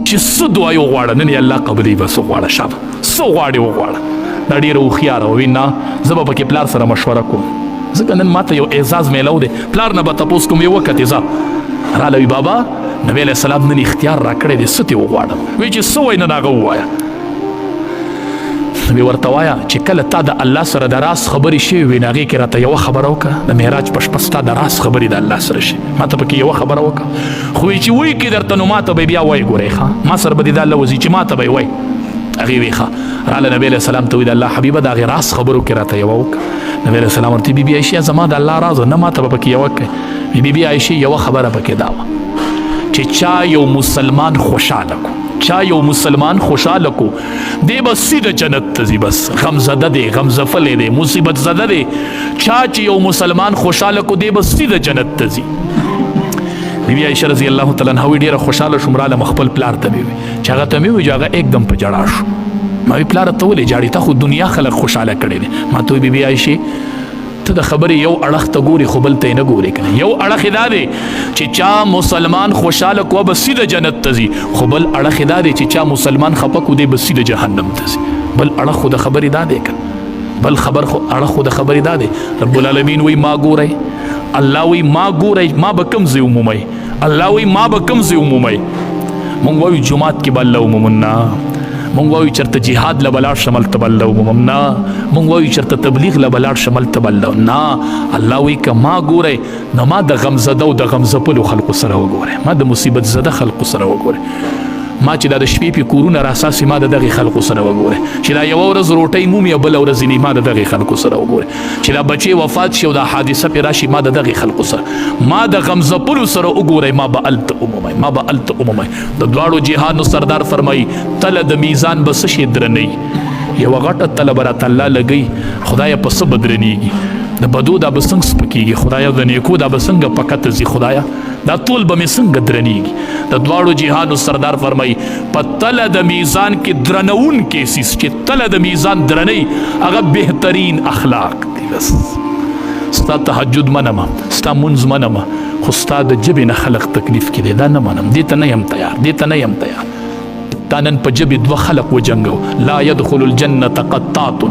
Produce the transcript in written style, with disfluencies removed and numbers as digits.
چې څه دعا یې وغواړه نن یې الله قبلوي بس وغواړه شابه څه غواړې وغواړه دا ډېره هوښیاره وي نه زه به پکې پلار سره مشوره کوم ځکه نن ماته یو اعزاز میلو دی پلار نه به تپوس کوم یې وکتې ځه راله وي بابا نبی علیه السلام نن اختیار راکړی دی څه ترې وغواړم وایي چې څه وایي نن هغه ووایه نبی ورته وایه چې کله تا د الله سره د راز خبرې شوي وي نو هغې کې راته یوه خبره وکړه د معراج په شپه ستا د راز خبرې د الله سره شي ما ته پکې یوه خبره وکړه خو وایي چې وایي کې درته نو ما ته به بیا وایي ګورئ ښه ما سره به دې دا لوځي چې ما ته به یې وایي هغې وایي ښه راله نبی علیه السلام ته وایي د الله حبیبه د هغې راز خبرو کې راته یوه وکړه نبی علیه السلام ورته بي بي عایشې زما د الله راز نه ما ته به پکې یوه کوي بي بي عایشې یوه خبره پکې دا وه چې چا یو مسلمان خوشحاله کو چا یو مسلمان خوشحاله کو دی به سیده جنت ته ځي بس غمزده دی غمزفلی دی مصیبت زده دی چا چې یو مسلمان خوشحاله کو دی به سیده جنت ته ځي بیبي عایشه رضی الله تعالی عنها وی ډېره خوشحاله شوم رالم خپل پلار ته مې وی چې هغه ته مې وی چې هغه एकदम په جړا شو ما وی پلاره ته ولې جاړې تا خو دنیا خلک خوشحاله کړی دی ما ته وی بیبي عایشې ته د خبرې یو اړخ ته ګوري خو بل ته یې نه ګورې که نه یو اړخ یې دا دی چې چا مسلمان خوشحاله کو به سیده جنت ته ځي خو بل اړخ یې دا دی چې چا مسلمان خفه کو دی به سیده جهنم ته ځي بل اړخ خو د خبرې دا دی که بل خبر خو اړخ خو د خبرې دا دی رب العالمین وی ما ګورئ الله وی ما ګورئ ما به کوم ځای ومومئ الله وی ما به کوم ځای ومومئ مونږ وایو جومات کې به الله ومومم نه مونږ وایو چېرته جهاد له به لاړ شم هلته به الله ومومم نه مونږ وایو چېرته تبلیغ له به لاړ شم هلته به الله نه الله وایي که ما ګورئ نو ما د غمزده او د غمزپلو خلقو سره وګورئ ما د مصیبت زده خلقو سره وګورئ ما چې دا د شپې پې کورونه راساسي ما د دغې خلقو سره وګورئ چې دا یوه ورځ روټۍ مومي او بله ورځ ما د دغې خلقو سره وګورئ چې دا بچې وفات شي او دا حادثه پې راشي ما د دغې خلقو سره ما د غمزپلو سره وګورئ ما به هلته ومومئ ما به هلته ومومئ د دواړو جهانو سردار فرمایي تله د میزان به څه شي درنوي یوه غټه تله به راته الله لګوي خدایه په څه به درنېږي د بدو دا به څنګه سپکېږي خدایه د نیکو دا به څنګه په کته ځي خدایه دا ټول به مې څنګه درنېږي د دواړو جهانو سردار فرمایي په تله د میزان کې درنونکی سیس چې تله د میزان درنوي هغه بهترین اخلاق دي بس ستا تهجد منمه ستا منځ منمه خو ستا د ژبې نه خلق تکلیف کې دی دا نه منم دې ته نه یم تیار دې ته نه یم تیار تا نن په ژبې دوه خلق وجنګو لا يدخل الجنة قطات